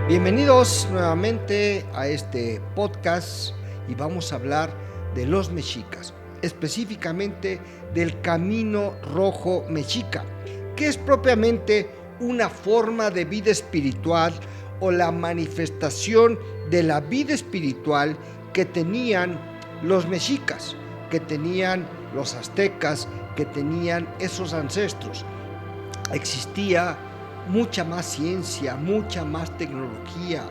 Bienvenidos nuevamente a este podcast y vamos a hablar de los mexicas, específicamente del Camino Rojo Mexica, que es propiamente una forma de vida espiritual o la manifestación de la vida espiritual que tenían los mexicas, que tenían los aztecas, que tenían esos ancestros. Existía mucha más ciencia, mucha más tecnología,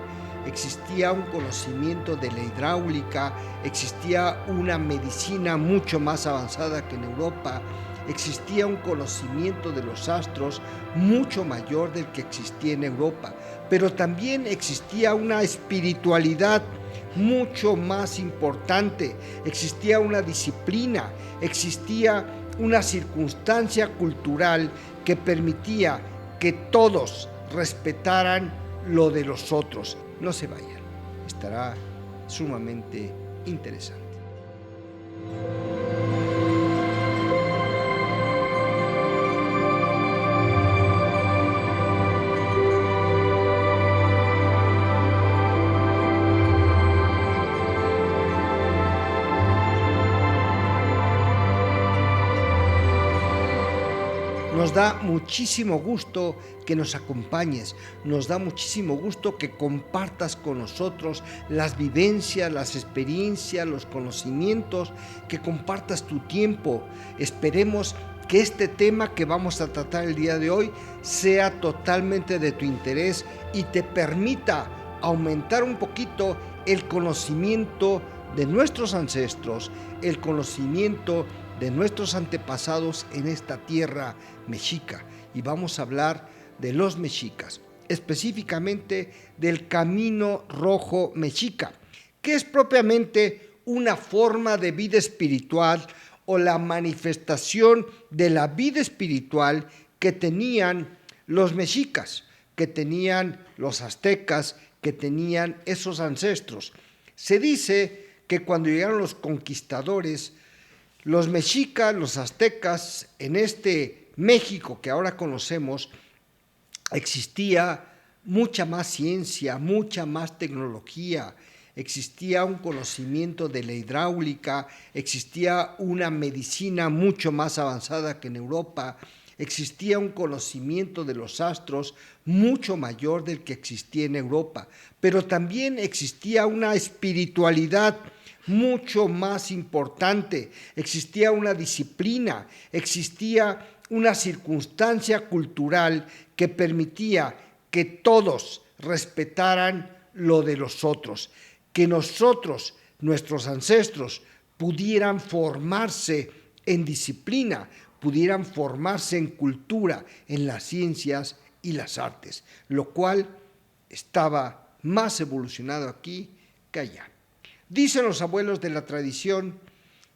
existía un conocimiento de la hidráulica, existía una medicina mucho más avanzada que en Europa, existía un conocimiento de los astros mucho mayor del que existía en Europa, pero también existía una espiritualidad mucho más importante, existía una disciplina, existía una circunstancia cultural que permitía que todos respetaran lo de los otros. No se vayan, estará sumamente interesante. Nos da muchísimo gusto que nos acompañes, nos da muchísimo gusto que compartas con nosotros las vivencias, las experiencias, los conocimientos, que compartas tu tiempo. Esperemos que este tema que vamos a tratar el día de hoy sea totalmente de tu interés y te permita aumentar un poquito el conocimiento de nuestros ancestros, el conocimiento de nuestros antepasados en esta tierra mexica. Y vamos a hablar de los mexicas, específicamente del Camino Rojo Mexica, que es propiamente una forma de vida espiritual o la manifestación de la vida espiritual que tenían los mexicas, que tenían los aztecas, que tenían esos ancestros. Se dice que cuando llegaron los conquistadores, los mexicas, los aztecas, en este México que ahora conocemos, existía mucha más ciencia, mucha más tecnología, existía un conocimiento de la hidráulica, existía una medicina mucho más avanzada que en Europa, existía un conocimiento de los astros mucho mayor del que existía en Europa, pero también existía una espiritualidad mucho más importante, existía una disciplina, existía una circunstancia cultural que permitía que todos respetaran lo de los otros, que nosotros, nuestros ancestros, pudieran formarse en disciplina, pudieran formarse en cultura, en las ciencias y las artes, lo cual estaba más evolucionado aquí que allá. Dicen los abuelos de la tradición,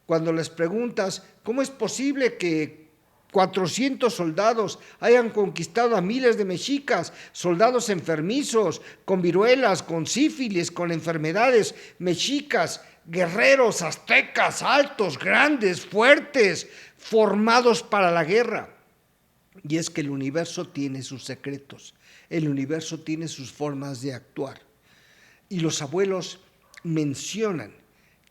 cuando les preguntas cómo es posible que 400 soldados hayan conquistado a miles de mexicas, soldados enfermizos, con viruelas, con sífilis, con enfermedades, mexicas, guerreros, aztecas, altos, grandes, fuertes, formados para la guerra. Y es que el universo tiene sus secretos, el universo tiene sus formas de actuar. Y los abuelos mencionan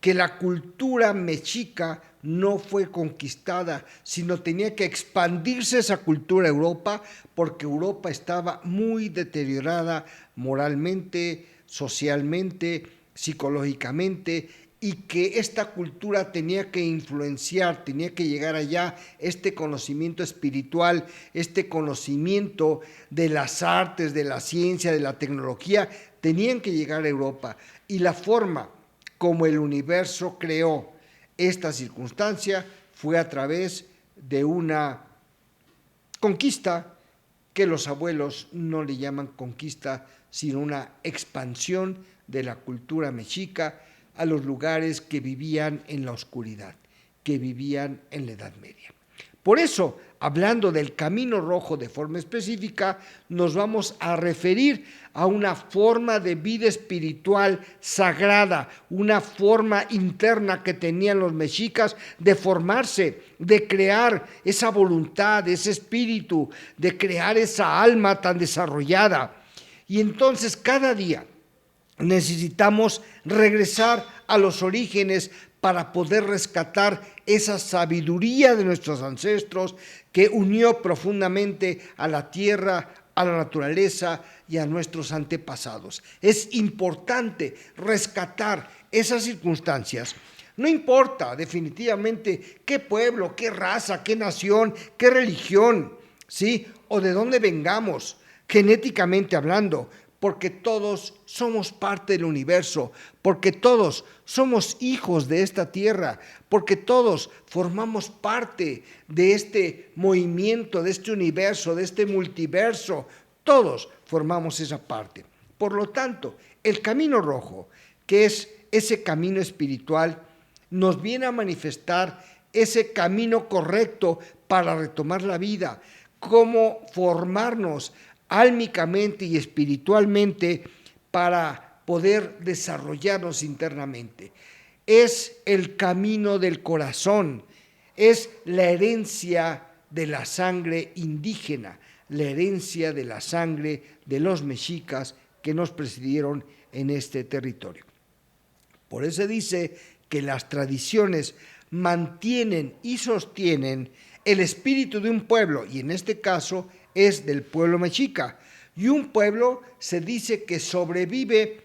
que la cultura mexica no fue conquistada, sino tenía que expandirse esa cultura a Europa, porque Europa estaba muy deteriorada moralmente, socialmente, psicológicamente, y que esta cultura tenía que influenciar, tenía que llegar allá este conocimiento espiritual, este conocimiento de las artes, de la ciencia, de la tecnología, tenían que llegar a Europa. Y la forma como el universo creó esta circunstancia fue a través de una conquista que los abuelos no le llaman conquista, sino una expansión de la cultura mexica a los lugares que vivían en la oscuridad, que vivían en la Edad Media. Por eso, hablando del Camino Rojo de forma específica, nos vamos a referir a una forma de vida espiritual sagrada, una forma interna que tenían los mexicas de formarse, de crear esa voluntad, ese espíritu, de crear esa alma tan desarrollada. Y entonces cada día necesitamos regresar a los orígenes para poder rescatar esa sabiduría de nuestros ancestros que unió profundamente a la tierra, a la naturaleza y a nuestros antepasados. Es importante rescatar esas circunstancias. No importa definitivamente qué pueblo, qué raza, qué nación, qué religión, ¿sí? O de dónde vengamos, genéticamente hablando, porque todos somos parte del universo, porque todos somos hijos de esta tierra, porque todos formamos parte de este movimiento, de este universo, de este multiverso. Todos formamos esa parte. Por lo tanto, el camino rojo, que es ese camino espiritual, nos viene a manifestar ese camino correcto para retomar la vida, cómo formarnos álmicamente y espiritualmente para poder desarrollarnos internamente. Es el camino del corazón, es la herencia de la sangre indígena, la herencia de la sangre de los mexicas que nos presidieron en este territorio. Por eso dice que las tradiciones mantienen y sostienen el espíritu de un pueblo, y en este caso es del pueblo mexica. Y un pueblo se dice que sobrevive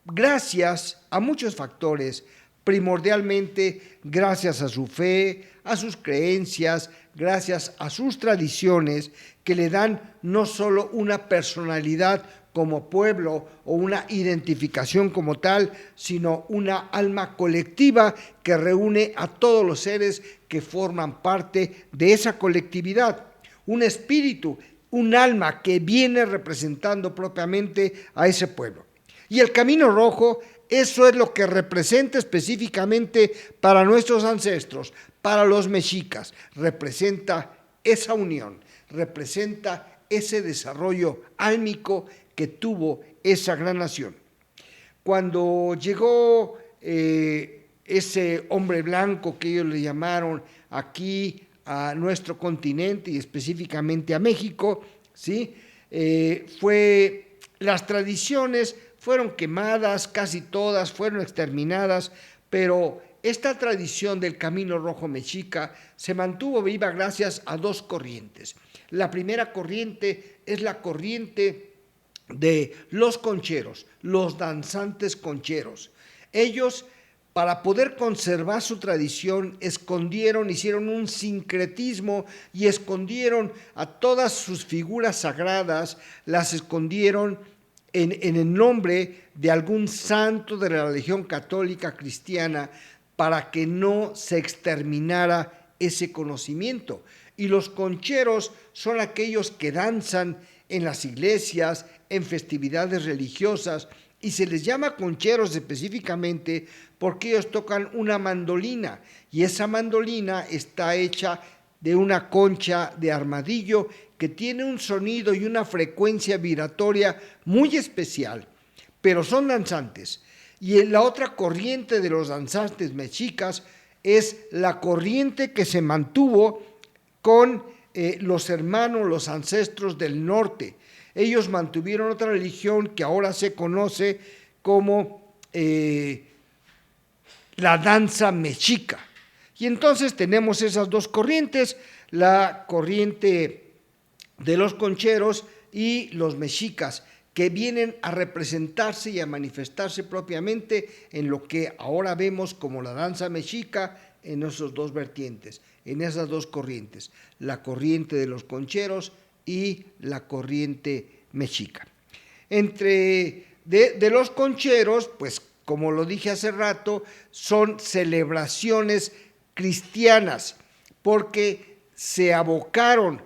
gracias a muchos factores, primordialmente gracias a su fe, a sus creencias, gracias a sus tradiciones que le dan no solo una personalidad como pueblo o una identificación como tal, sino una alma colectiva que reúne a todos los seres que forman parte de esa colectividad. Un espíritu, un alma que viene representando propiamente a ese pueblo. Y el camino rojo, eso es lo que representa específicamente para nuestros ancestros, para los mexicas. Representa esa unión, representa ese desarrollo álmico que tuvo esa gran nación. Cuando llegó ese hombre blanco que ellos le llamaron aquí a nuestro continente y específicamente a México, ¿sí? Las tradiciones fueron quemadas, casi todas fueron exterminadas, pero esta tradición del camino rojo mexica se mantuvo viva gracias a dos corrientes. La primera corriente es la corriente de los concheros, los danzantes concheros. Ellos, para poder conservar su tradición, hicieron un sincretismo y escondieron a todas sus figuras sagradas, las escondieron en el nombre de algún santo de la religión católica cristiana para que no se exterminara ese conocimiento. Y los concheros son aquellos que danzan en las iglesias, en festividades religiosas, y se les llama concheros específicamente porque ellos tocan una mandolina, y esa mandolina está hecha de una concha de armadillo que tiene un sonido y una frecuencia vibratoria muy especial, pero son danzantes. Y la otra corriente de los danzantes mexicas es la corriente que se mantuvo con los hermanos, los ancestros del norte. Ellos mantuvieron otra religión que ahora se conoce como la danza mexica. Y entonces tenemos esas dos corrientes, la corriente de los concheros y los mexicas, que vienen a representarse y a manifestarse propiamente en lo que ahora vemos como la danza mexica en esos dos vertientes, en esas dos corrientes, la corriente de los concheros y la corriente mexica. De los concheros, pues como lo dije hace rato, son celebraciones cristianas, porque se abocaron,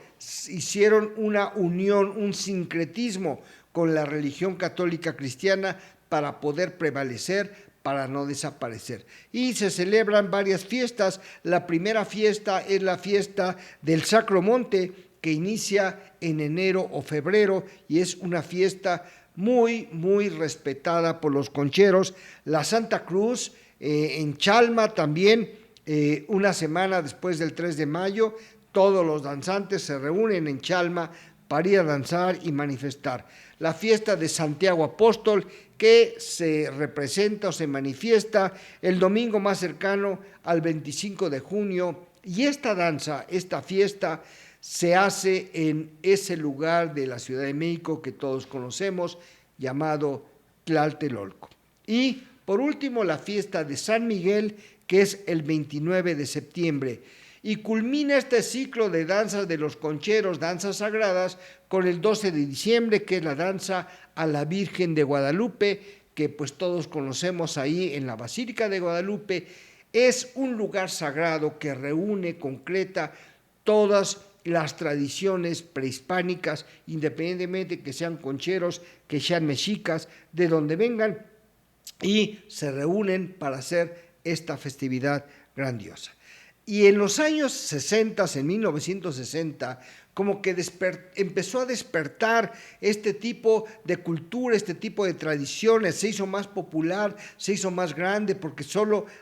hicieron una unión, un sincretismo con la religión católica cristiana para poder prevalecer, para no desaparecer. Y se celebran varias fiestas. La primera fiesta es la fiesta del Sacro Monte, que inicia en enero o febrero y es una fiesta muy, muy respetada por los concheros. La Santa Cruz en Chalma también, una semana después del 3 de mayo, todos los danzantes se reúnen en Chalma para ir a danzar y manifestar. La fiesta de Santiago Apóstol, que se representa o se manifiesta el domingo más cercano al 25 de junio, y esta danza, esta fiesta, se hace en ese lugar de la Ciudad de México que todos conocemos, llamado Tlatelolco. Y por último, la fiesta de San Miguel, que es el 29 de septiembre. Y culmina este ciclo de danzas de los concheros, danzas sagradas, con el 12 de diciembre, que es la danza a la Virgen de Guadalupe, que pues todos conocemos ahí en la Basílica de Guadalupe. Es un lugar sagrado que reúne, concreta todas las tradiciones prehispánicas, independientemente que sean concheros, que sean mexicas, de donde vengan, y se reúnen para hacer esta festividad grandiosa. Y en los años 60, en 1960, como que empezó a despertar este tipo de cultura, este tipo de tradiciones, se hizo más popular, se hizo más grande, porque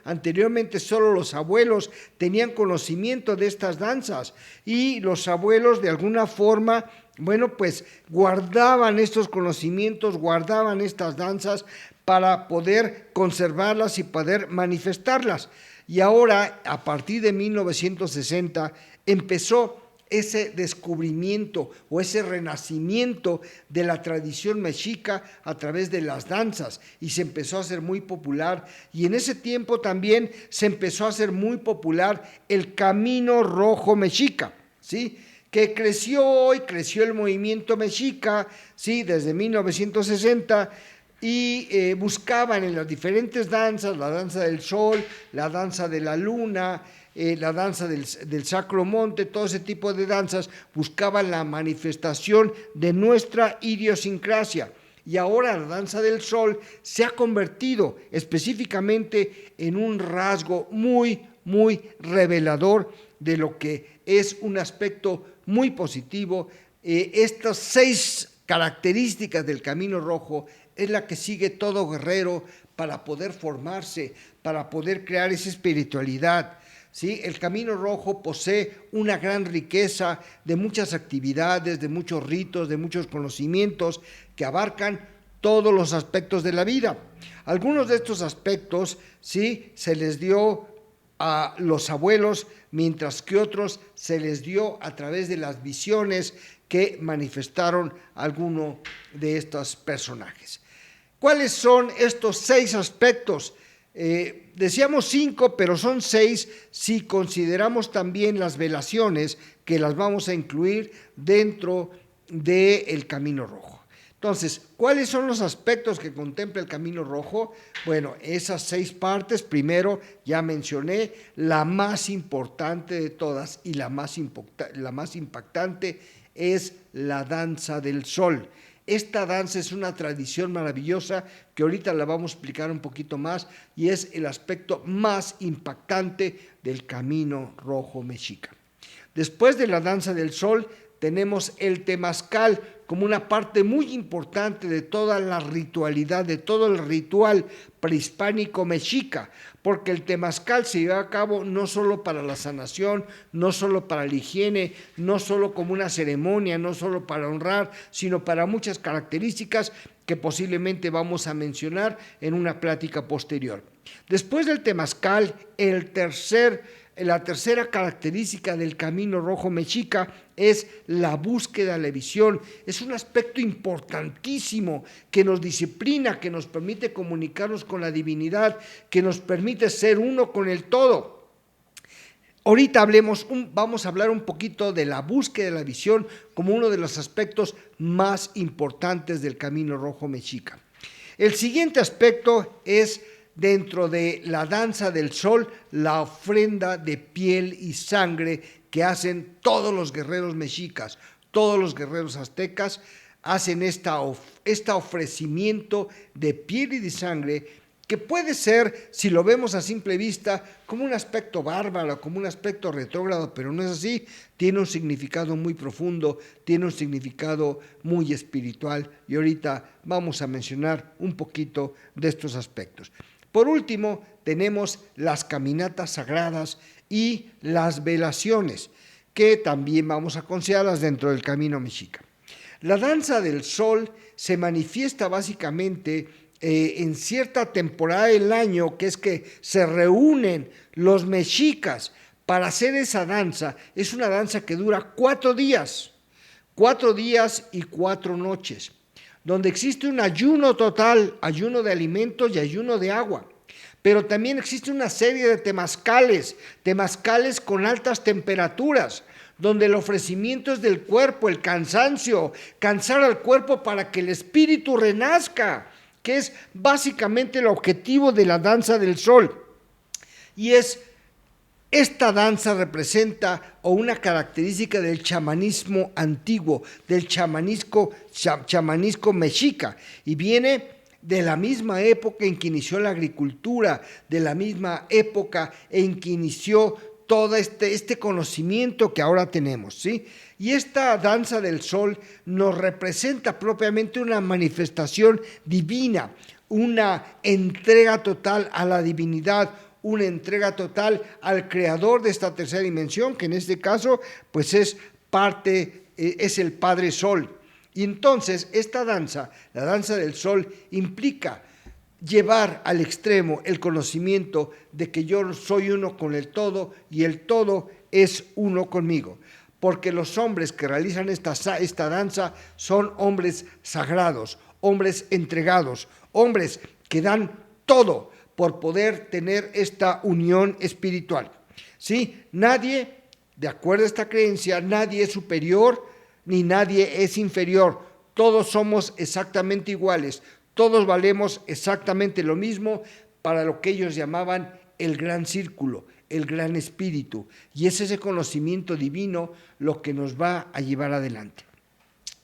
anteriormente solo los abuelos tenían conocimiento de estas danzas, y los abuelos de alguna forma, bueno, pues guardaban estos conocimientos, guardaban estas danzas para poder conservarlas y poder manifestarlas. Y ahora, a partir de 1960, empezó ese descubrimiento o ese renacimiento de la tradición mexica a través de las danzas, y se empezó a hacer muy popular. Y en ese tiempo también se empezó a hacer muy popular el Camino Rojo Mexica, ¿sí?, que creció el movimiento mexica, ¿sí?, desde 1960, y buscaban en las diferentes danzas, la danza del sol, la danza de la luna, la danza del Sacro Monte, todo ese tipo de danzas, buscaban la manifestación de nuestra idiosincrasia. Y ahora la danza del sol se ha convertido específicamente en un rasgo muy, muy revelador de lo que es un aspecto muy positivo. Estas 6 características del Camino Rojo es la que sigue todo guerrero para poder formarse, para poder crear esa espiritualidad, ¿sí? El Camino Rojo posee una gran riqueza de muchas actividades, de muchos ritos, de muchos conocimientos que abarcan todos los aspectos de la vida. Algunos de estos aspectos, sí, se les dio a los abuelos, mientras que otros se les dio a través de las visiones que manifestaron alguno de estos personajes. ¿Cuáles son estos 6 aspectos? Decíamos 5, pero son 6 si consideramos también las velaciones, que las vamos a incluir dentro del Camino Rojo. Entonces, ¿cuáles son los aspectos que contempla el Camino Rojo? Bueno, esas 6 partes. Primero, ya mencioné, la más importante de todas y la más impactante es la danza del sol. Esta danza es una tradición maravillosa que ahorita la vamos a explicar un poquito más, y es el aspecto más impactante del Camino Rojo Mexica. Después de la danza del sol tenemos el temazcal como una parte muy importante de toda la ritualidad, de todo el ritual prehispánico mexica, porque el temazcal se lleva a cabo no solo para la sanación, no solo para la higiene, no solo como una ceremonia, no solo para honrar, sino para muchas características que posiblemente vamos a mencionar en una plática posterior. Después del temazcal, la tercera característica del Camino Rojo Mexica es la búsqueda de la visión. Es un aspecto importantísimo que nos disciplina, que nos permite comunicarnos con la divinidad, que nos permite ser uno con el todo. Ahorita vamos a hablar un poquito de la búsqueda de la visión como uno de los aspectos más importantes del Camino Rojo Mexica. El siguiente aspecto es, dentro de la danza del sol, la ofrenda de piel y sangre que hacen todos los guerreros mexicas, todos los guerreros aztecas hacen este ofrecimiento de piel y de sangre, que puede ser, si lo vemos a simple vista, como un aspecto bárbaro, como un aspecto retrógrado, pero no es así. Tiene un significado muy profundo, tiene un significado muy espiritual, y ahorita vamos a mencionar un poquito de estos aspectos. Por último, tenemos las caminatas sagradas y las velaciones, que también vamos a considerarlas dentro del Camino Mexica. La danza del sol se manifiesta básicamente en cierta temporada del año, que es que se reúnen los mexicas para hacer esa danza. Es una danza que dura 4 días y 4 noches, donde existe un ayuno total, ayuno de alimentos y ayuno de agua. Pero también existe una serie de temazcales con altas temperaturas, donde el ofrecimiento es del cuerpo, el cansancio, cansar al cuerpo para que el espíritu renazca, que es básicamente el objetivo de la danza del sol. Y esta danza representa una característica del chamanismo antiguo, del chamanismo mexica, y viene de la misma época en que inició la agricultura, de la misma época en que inició todo este conocimiento que ahora tenemos, ¿sí? Y esta danza del sol nos representa propiamente una manifestación divina, una entrega total a la divinidad, una entrega total al creador de esta tercera dimensión, que en este caso pues es el Padre Sol. Y entonces esta danza, la danza del sol, implica llevar al extremo el conocimiento de que yo soy uno con el todo y el todo es uno conmigo. Porque los hombres que realizan esta danza son hombres sagrados, hombres entregados, hombres que dan todo por poder tener esta unión espiritual. ¿Sí? Nadie, de acuerdo a esta creencia, nadie es superior ni nadie es inferior. Todos somos exactamente iguales. Todos valemos exactamente lo mismo para lo que ellos llamaban el gran círculo, el gran espíritu. Y es ese conocimiento divino lo que nos va a llevar adelante.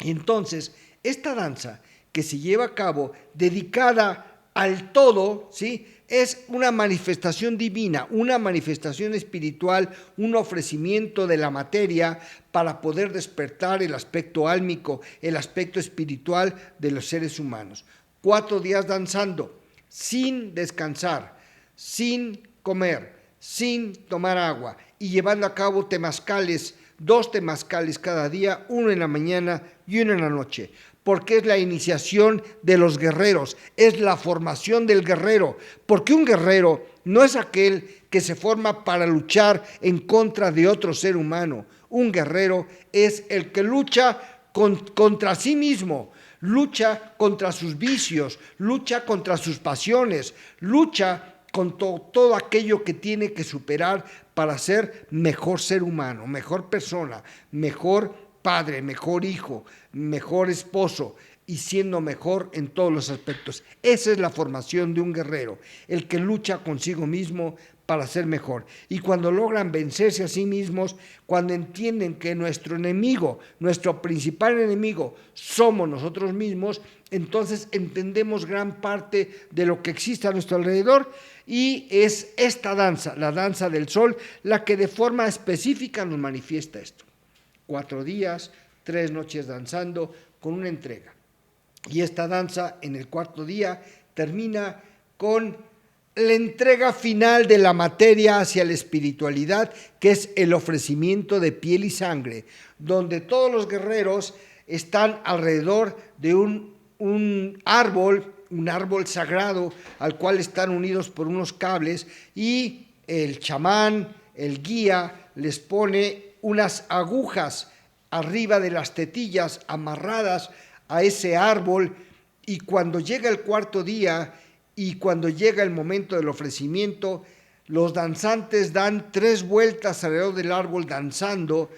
Entonces, esta danza que se lleva a cabo dedicada al todo, ¿sí?, es una manifestación divina, una manifestación espiritual, un ofrecimiento de la materia para poder despertar el aspecto álmico, el aspecto espiritual de los seres humanos. 4 días danzando, sin descansar, sin comer, sin tomar agua y llevando a cabo temazcales, 2 temazcales cada día, 1 en la mañana y 1 en la noche. Porque es la iniciación de los guerreros, es la formación del guerrero, porque un guerrero no es aquel que se forma para luchar en contra de otro ser humano. Un guerrero es el que lucha contra sí mismo, lucha contra sus vicios, lucha contra sus pasiones, lucha con todo aquello que tiene que superar para ser mejor ser humano, mejor persona, mejor padre, mejor hijo, mejor esposo y siendo mejor en todos los aspectos. Esa es la formación de un guerrero, el que lucha consigo mismo para ser mejor. Y cuando logran vencerse a sí mismos, cuando entienden que nuestro enemigo, nuestro principal enemigo, somos nosotros mismos, entonces entendemos gran parte de lo que existe a nuestro alrededor y es esta danza, la danza del sol, la que de forma específica nos manifiesta esto. 4 días, 3 noches danzando con una entrega. Y esta danza en el 4º día termina con la entrega final de la materia hacia la espiritualidad, que es el ofrecimiento de piel y sangre, donde todos los guerreros están alrededor de un árbol sagrado al cual están unidos por unos cables y el chamán, el guía, les pone unas agujas arriba de las tetillas amarradas a ese árbol y cuando llega el 4º día y cuando llega el momento del ofrecimiento, los danzantes dan 3 vueltas alrededor del árbol danzando.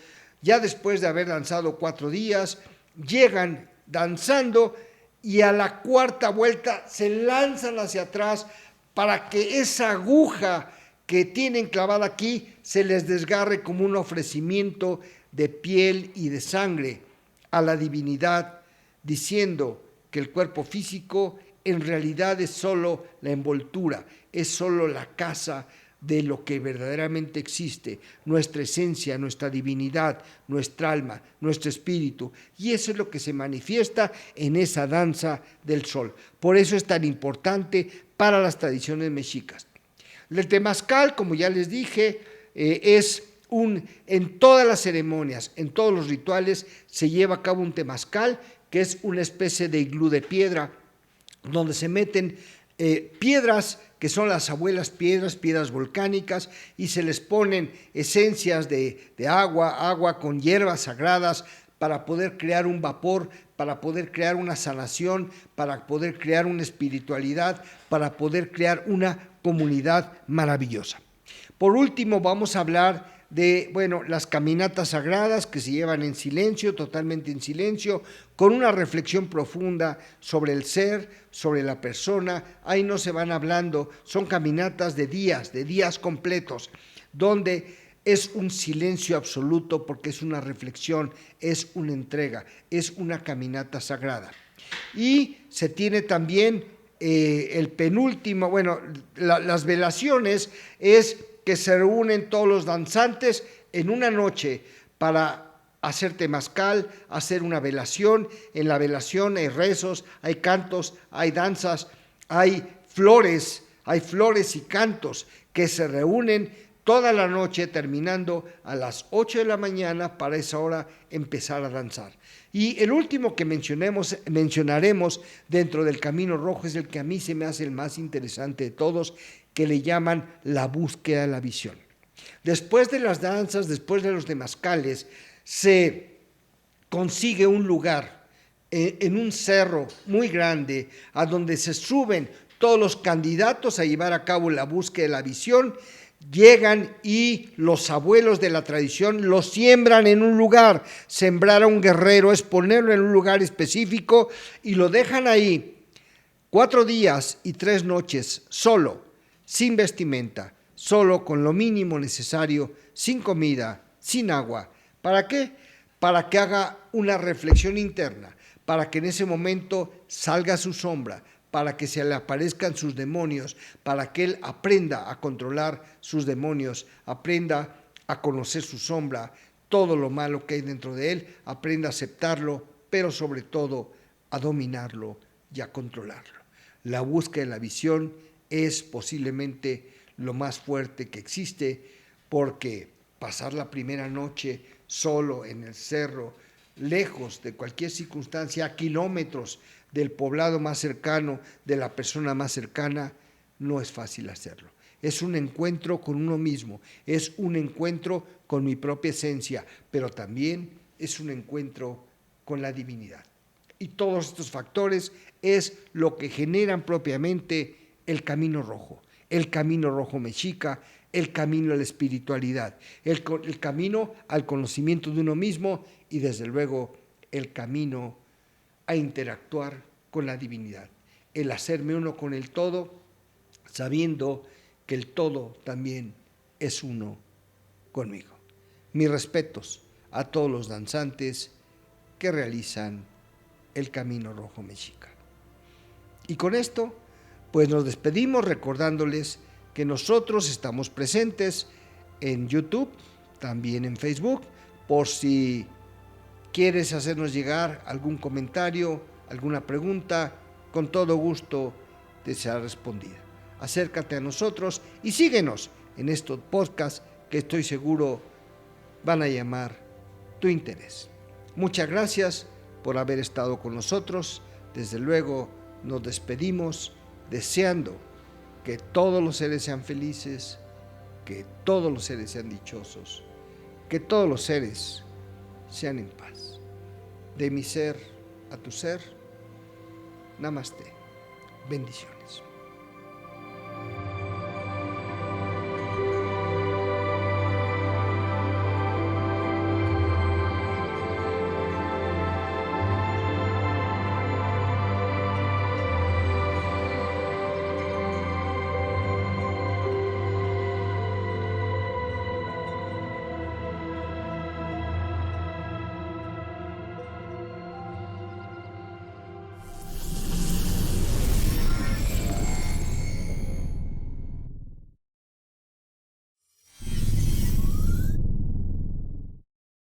Ya después de haber danzado 4 días, llegan danzando y a la 4ª vuelta se lanzan hacia atrás para que esa aguja que tienen clavada aquí se les desgarre como un ofrecimiento de piel y de sangre a la divinidad, diciendo que el cuerpo físico en realidad es solo la envoltura, es solo la casa de lo que verdaderamente existe, nuestra esencia, nuestra divinidad, nuestra alma, nuestro espíritu. Y eso es lo que se manifiesta en esa danza del sol. Por eso es tan importante para las tradiciones mexicas. El temazcal, como ya les dije, en todas las ceremonias, en todos los rituales, se lleva a cabo un temazcal que es una especie de iglú de piedra, donde se meten piedras que son las abuelas piedras volcánicas, y se les ponen esencias de agua con hierbas sagradas para poder crear un vapor, para poder crear una sanación, para poder crear una espiritualidad, para poder crear una comunidad maravillosa. Por último, vamos a hablar de, las caminatas sagradas que se llevan en silencio, totalmente en silencio, con una reflexión profunda sobre el ser, sobre la persona. Ahí no se van hablando, son caminatas de días completos, donde es un silencio absoluto, porque es una reflexión, es una entrega, es una caminata sagrada. Y se tiene también el penúltimo, las velaciones es que se reúnen todos los danzantes en una noche para hacer temazcal, hacer una velación. En la velación hay rezos, hay cantos, hay danzas, hay flores y cantos que se reúnen toda la noche, terminando a las 8 de la mañana para esa hora empezar a danzar. Y el último que mencionaremos dentro del Camino Rojo es el que a mí se me hace el más interesante de todos, que le llaman la búsqueda de la visión. Después de las danzas, después de los temazcales, se consigue un lugar en un cerro muy grande, a donde se suben todos los candidatos a llevar a cabo la búsqueda de la visión. Llegan y los abuelos de la tradición lo siembran en un lugar. Sembrar a un guerrero es ponerlo en un lugar específico y lo dejan ahí 4 días y 3 noches solo, sin vestimenta, solo con lo mínimo necesario, sin comida, sin agua. ¿Para qué? Para que haga una reflexión interna, para que en ese momento salga su sombra, para que se le aparezcan sus demonios, para que él aprenda a controlar sus demonios, aprenda a conocer su sombra, todo lo malo que hay dentro de él, aprenda a aceptarlo, pero sobre todo a dominarlo y a controlarlo. La búsqueda de la visión es posiblemente lo más fuerte que existe, porque pasar la primera noche solo en el cerro, lejos de cualquier circunstancia, a kilómetros del poblado más cercano, de la persona más cercana, no es fácil hacerlo. Es un encuentro con uno mismo, es un encuentro con mi propia esencia, pero también es un encuentro con la divinidad. Y todos estos factores es lo que generan propiamente el Camino Rojo mexica, el camino a la espiritualidad, el camino al conocimiento de uno mismo y desde luego el camino a interactuar con la divinidad, el hacerme uno con el todo, sabiendo que el todo también es uno conmigo. Mis respetos a todos los danzantes que realizan el Camino Rojo mexica. Y con esto, pues nos despedimos recordándoles que nosotros estamos presentes en YouTube, también en Facebook, por si quieres hacernos llegar algún comentario, alguna pregunta, con todo gusto te será respondida. Acércate a nosotros y síguenos en estos podcasts que estoy seguro van a llamar tu interés. Muchas gracias por haber estado con nosotros. Desde luego nos despedimos deseando que todos los seres sean felices, que todos los seres sean dichosos, que todos los seres sean en paz. De mi ser a tu ser, Namaste. Bendiciones.